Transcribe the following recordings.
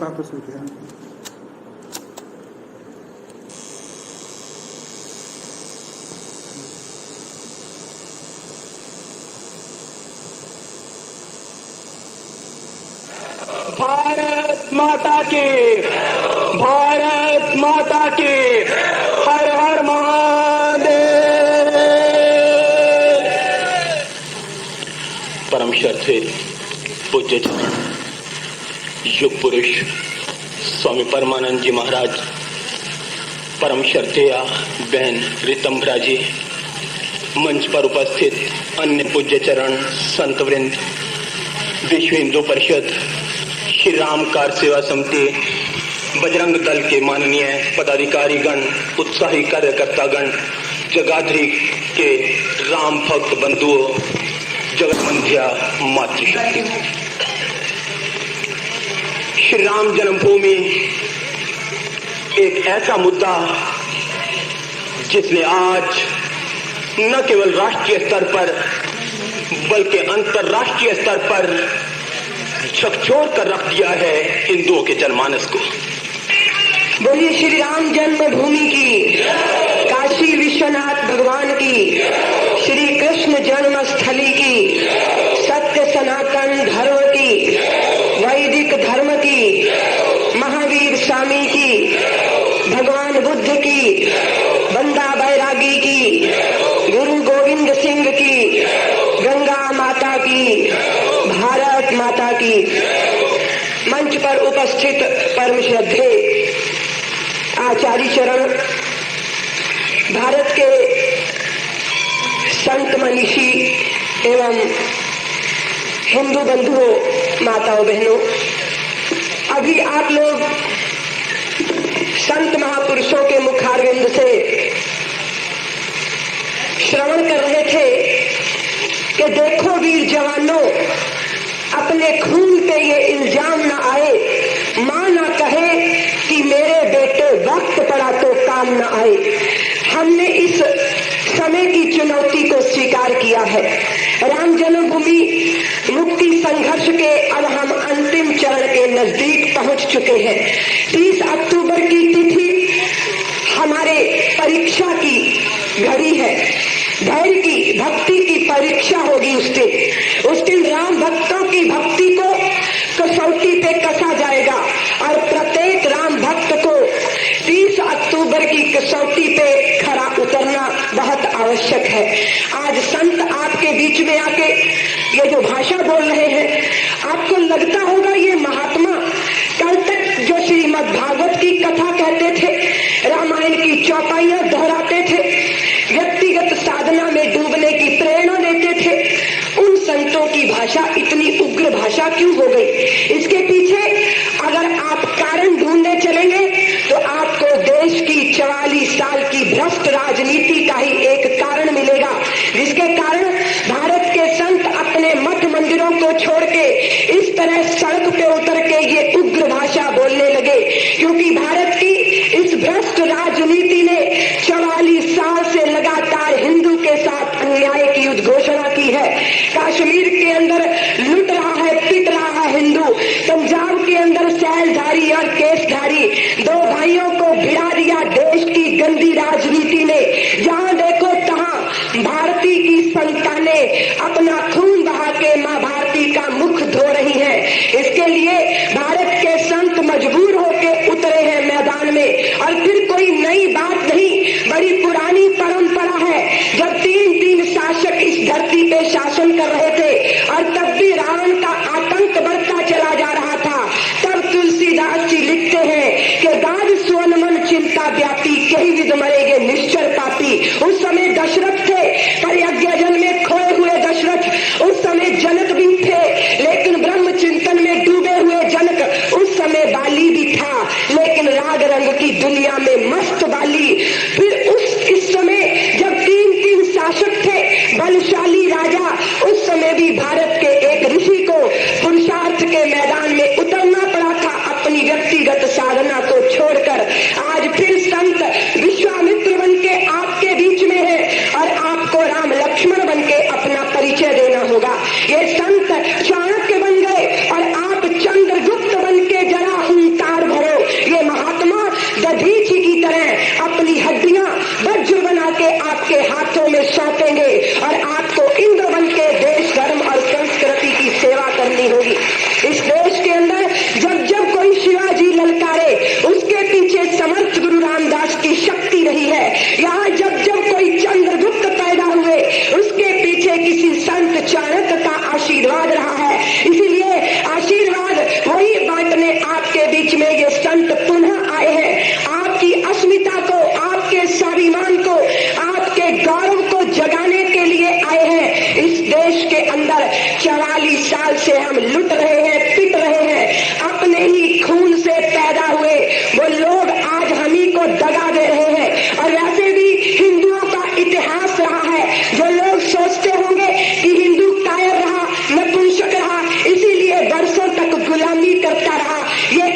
आपस में किया। भारत माता की, भारत माता की, हर हर महादेव। परम श्रद्धे पूज्य चरण युग पुरुष स्वामी परमानंद जी महाराज, परम श्रद्धेया बहन रितंभरा जी, मंच पर उपस्थित अन्य पूज्य चरण संत वृंद, विश्व हिंदू परिषद, श्री राम कार सेवा समिति, बजरंग दल के माननीय पदाधिकारी गण, उत्साही कार्यकर्तागण, जगाधरी के राम भक्त बंधुओं, जगत मंध्या मातृशक्ति। श्री राम जन्मभूमि एक ऐसा मुद्दा जिसने आज न केवल राष्ट्रीय स्तर पर बल्कि अंतर्राष्ट्रीय स्तर पर झकझोर कर रख दिया है हिंदुओं के जनमानस को। बोलिए श्री राम जन्मभूमि की, काशी विश्वनाथ भगवान की, श्री कृष्ण जन्मस्थली की, सत्य सनातन धर्म की, वैदिक धर्म की, महावीर स्वामी की, भगवान बुद्ध की, बंदा बैरागी की, गुरु गोविंद सिंह की, गंगा माता की, भारत माता की। मंच पर उपस्थित परम श्रद्धे आचार्य चरण, भारत के संत मनीषी एवं हिंदू बंधुओं, माताओं बहनों, अभी आप लोग संत महापुरुषों के मुखारविंद से श्रवण कर रहे थे कि देखो वीर जवानों, अपने खून पे ये इल्जाम न आए, मां ना कहे कि मेरे बेटे वक्त पड़ा तो काम न आए। हमने इस समय की चुनौती को स्वीकार किया है। राम जन्मभूमि मुक्ति संघर्ष के अब हम अंतिम चरण के नजदीक पहुंच चुके हैं। 30 अक्टूबर की तिथि हमारे परीक्षा की घड़ी है, धैर्य की, भक्ति की परीक्षा होगी। उस दिन राम भक्तों की भक्ति को कसौटी पे कसा जाएगा और प्रत्येक राम भक्त को 30 अक्टूबर की कसौटी पे खरा उतरना बहुत आवश्यक है। आज संत आपके बीच में आके ये जो भाषा बोल रहे हैं, आपको लगता होगा ये महात्मा कल तक जो श्रीमद् भागवत की कथा कहते थे, रामायण की चौपाइयां दोहराते थे, व्यक्तिगत साधना में डूबने की प्रेरणा देते थे, उन संतों की भाषा इतनी उग्र भाषा क्यों हो गई? इसके पीछे अगर आप कारण ढूंढने चलेंगे तो आपको देश की 44 साल की भ्रष्ट राजनीति का ही एक कारण मिलेगा, जिसके कारण भारत के संत अपने मठ मंदिरों को छोड़ के इस तरह सड़क पे उतर के ये उग्र भाषा बोलने लगे, क्योंकि भारत की इस भ्रष्ट राजनीति ने 44 साल से लगातार हिंदू के साथ अन्याय की उद्घोषणा की है। कश्मीर के अंदर लूट रहा है, पीट रहा है हिंदू, पंजाब के अंदर सैलधारी और केसधारी, दो भाइयों को भिड़ा दिया देश की गंदी राजनीति ने। जहां देखो तहां भारती की संतानें अपना खून बहा के मां भारती का मुख धो रही हैं। इसके लिए भारत के संत मजबूर होकर उतरे हैं मैदान में। और फिर कोई नई बात नहीं, बड़ी पुरानी परंपरा है। जब 3 शासक इस धरती पे शासन कर रहे थे और तब भी रावण का आतंक बढ़ता चला जा रहा था, तब तुलसीदास जी लिखते हैं कि दाद सुवन मन चिंता व्यापी, कहीं विद मरेगे निश्चर पापी। उस समय दशरथ थे, पर यज्ञजन में खोए हुए दशरथ, उस समय जनक भी थे, लेकिन ब्रह्म चिंतन में डूबे हुए जनक, उस समय बाली भी था, लेकिन राग रंग की दुनिया में मस्त बाली। फिर इस समय जब 3 शासक थे, बलशाली राजा, उस समय भी भारत के एक ऋषि को पुरुषार्थ के मैदान में उतरना पड़ा था अपनी व्यक्तिगत साधना को छोड़कर। आज फिर संत विश्वामित्र बन के आपके बीच में है और आपको राम लक्ष्मण बन के अपना परिचय देना होगा। ये संत चाणक्य बन गए और आप चंद्रगुप्त बन के जरा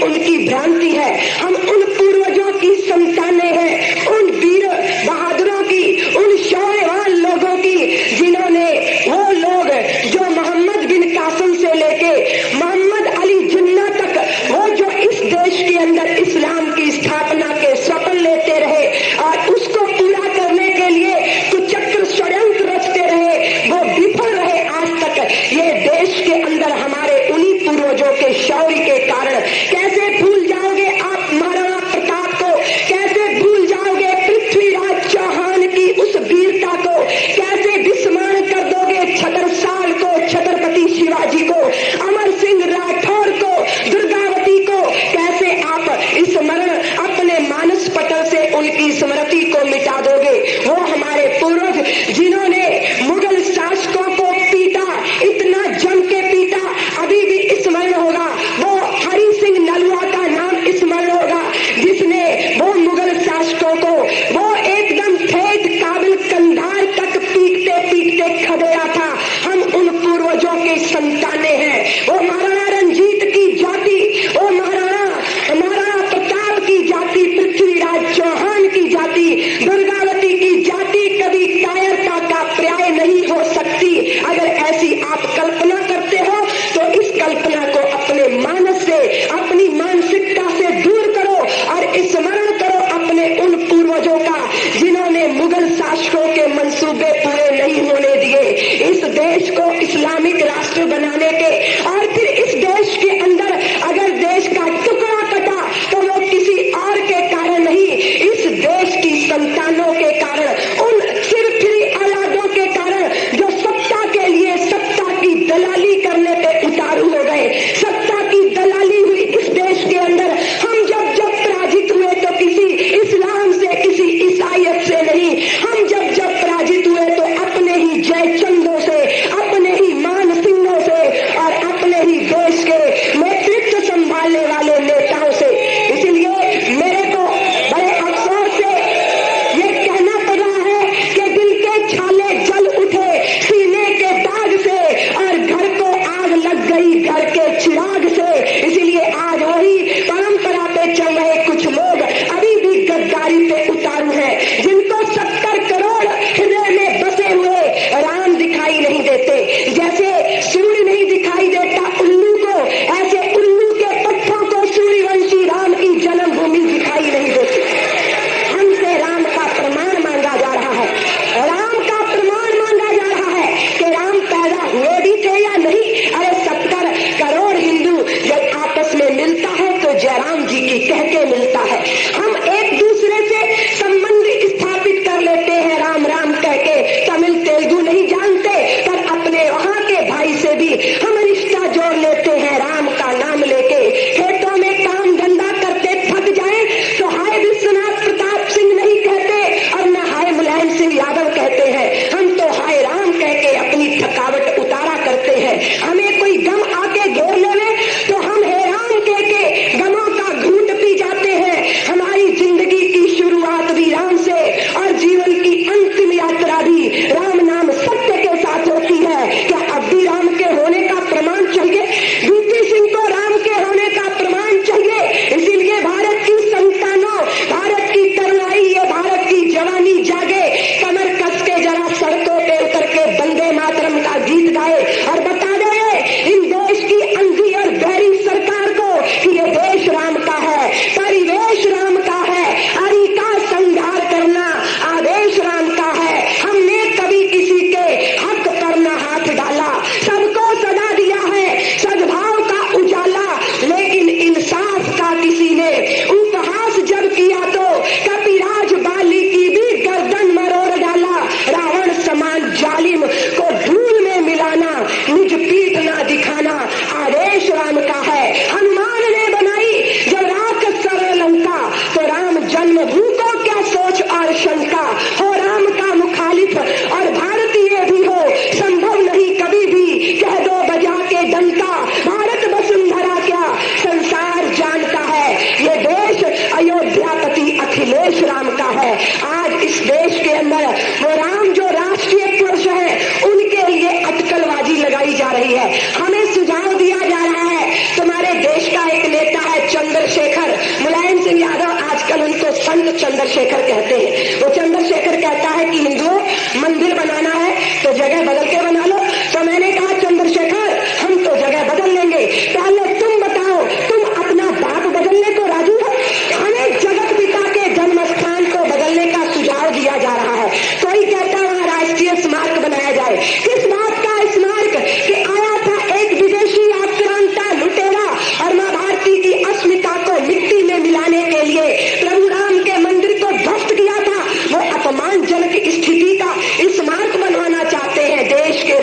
उनकी भ्रांति है। हम उन पूर्वजों की संतानें हैं, उन वीर बहादुरों की, उन शौर्यवान लोगों की, जिन्होंने, वो लोग जो मोहम्मद बिन कासिम से लेके मोहम्मद अली जिन्ना तक, वो जो इस देश के अंदर इस्लाम की स्थापना के स्वप्न लेते रहे और उसको पूरा करने के लिए कुचक्र षड्यंत्र रचते रहे, वो विफल रहे आज तक। ये देश के अंदर हमारे उन्हीं पूर्वजों के शौर्य के कारण, कैसे भूल जाओगे आप महाराणा प्रताप को, कैसे भूल जाओगे पृथ्वीराज चौहान की उस वीरता को, कैसे विस्मरण कर दोगे छत्रसाल को, छत्रपति शिवाजी को, अमर सिंह राठौर को, दुर्गावती को, कैसे आप स्मरण अपने मानस पटल से उनकी स्मृति को मिटा दोगे। वो हमारे पूर्वज जिन्होंने मुगल शासकों को पीटा, इतना जम के पीटा, अभी भी स्मरण होगा। वो हरि सिंह नलवा का नाम स्मरण होगा, जिसने वो मुगल शासकों को वो एकदम ठेठ काबिल कंधार तक पीटते पीटते खदेड़ा था। हम उन पूर्वजों के संतानें हैं। वो महाराणा रंजीत की जाति, वो महाराणा प्रताप की जाति, पृथ्वीराज चौहान की जाति, दुर्गावती की जाति कभी कायरता का पर्याय नहीं हो सकती। अगर ऐसी आप कल्पना करते हो तो इस कल्पना को अपने मानस से, अपनी मानसिकता से दूर करो और स्मरण करो अपने उन पूर्वजों का, जिन्होंने मुगल शासकों के मंसूबे पूरे नहीं होने दिए, इस देश को इस्लामिक राष्ट्र बनाने के, और फिर इस देश के अंदर अगर देश का टुकड़ा कटा तो वो किसी और के कारण नहीं, इस देश की संतानों के कारण, उन सिरफिरी औलादों के कारण जो सत्ता के लिए सत्ता की दलाली करने पे उतारू हो गए। सत्ता की दलाली हुई इस देश के अंदर। हम जब जब पराजित हुए तो किसी इस्लाम से, किसी ईसाइयत से नहीं, हम जब जब पराजित हुए तो अपने ही जयचंदों से, अपने ही मान सिंहों से और अपने ही देश के नेतृत्व संभालने वाले नेताओं से। इसलिए मेरे को बड़े अफसोस से ये कहना पड़ रहा है कि दिल के छाले जल उठे सीने के दाग से और घर को आग लग गई घर के चिराग से। इसीलिए आज वही परंपरा पे चल रहे कुछ लोग अभी भी गद्दारी पे उतारू हैं, जिनको 70 करोड़ हृदय में बसे हुए राम दिखाई नहीं देते। जैसे सूर्य नहीं दिखाई देता उल्लू को, ऐसे उल्लू के पट्टों को सूर्यवंशी राम की जन्मभूमि दिखाई नहीं देती। हमसे राम का प्रमाण मांगा जा रहा है, राम का प्रमाण मांगा जा रहा है कि राम पैदा हुए भी थे या नहीं। अरे 70 करोड़ हिंदू जब आपस में मिलता है तो जयराम जी की कह के मिलता है। हम एक दूसरे से संबंध स्थापित कर लेते हैं राम राम कह के। तमिल तेलुगु नहीं जानते पर अपने वहां के भाई से भी हम रिश्ता जोड़ लेते हैं राम का नाम लेके। खेतों में काम धंधा करते थक जाए तो हाय विश्वनाथ प्रताप सिंह नहीं कहते और न हाय मुलायम सिंह यादव कहते हैं, हम तो हाय राम कह के अपनी थकावट उतारा करते हैं। हमें कोई गम आके घेर लेवे तो हम हे राम कह के गमों का घूंट पी जाते हैं। हमारी जिंदगी की शुरुआत भी राम से और जीवन की अंतिम यात्रा भी राम नाम सत्य के साथ होती है। क्या अब भी राम के होने का प्रमाण चाहिए? वीपी सिंह को राम के होने का प्रमाण चाहिए। इसीलिए भारत की संतानों, भारत की तरुणाई, ये भारत की जवानी जागे, कमर कस के जरा सड़कों पे उतर के वंदे मातरम का गीत गाए और बता दे इन देश की अंधी और बहरी सरकार को कि ये देश राम का है, परिवेश राम का है, अरि का संहार करना आदेश राम का है। हमने कभी किसी के हक पर न हाथ डाला, सबको सदा दिया है सद्भाव का उजाला, लेकिन इंसाफ का किसी ने उपहास जब किया तो कपिराज बाली की भी गर्दन मरोड़ डाला। रावण समान जालिम को धूल में मिलाना, निज पीठ ना दिखाना आदेश राम का है। हनुमान ने बनाई जब राक्षस सर लंका तो राम जन्मभूमि को क्या सोच और शंका। हो राम का मुखालिफ और भारतीय भी हो, संभव नहीं कभी भी कह दो बजा के डंका। भारत वसुंधरा क्या संसार जानता है, ये चंद्रशेखर, मुलायम सिंह यादव आजकल उनको संत चंद्रशेखर कहते हैं। वो चंद्रशेखर कहता है कि हिंदुओं मंदिर बनाना है तो जगह बदल के बना लो। तो मैंने कहा चंद्रशेखर हम तो जगह बदल लेंगे, पहले तुम बताओ तुम अपना बाप बदलने को राजी हो? हमें जगत पिता के जन्म स्थान को बदलने का सुझाव दिया जा रहा है। कोई कहता है वहां राष्ट्रीय स्मारक बनाया जाए। किस बात का स्मारक? कि आया था एक विदेशी आक्रांता लुटेरा और मां भारती की अस्मिता को मिट्टी में मिलाने के लिए प्रभु राम के मंदिर को ध्वस्त किया था। वो अपमानजनक स्थिति का स्मारक बनवाना चाहते हैं। देश के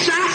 शाह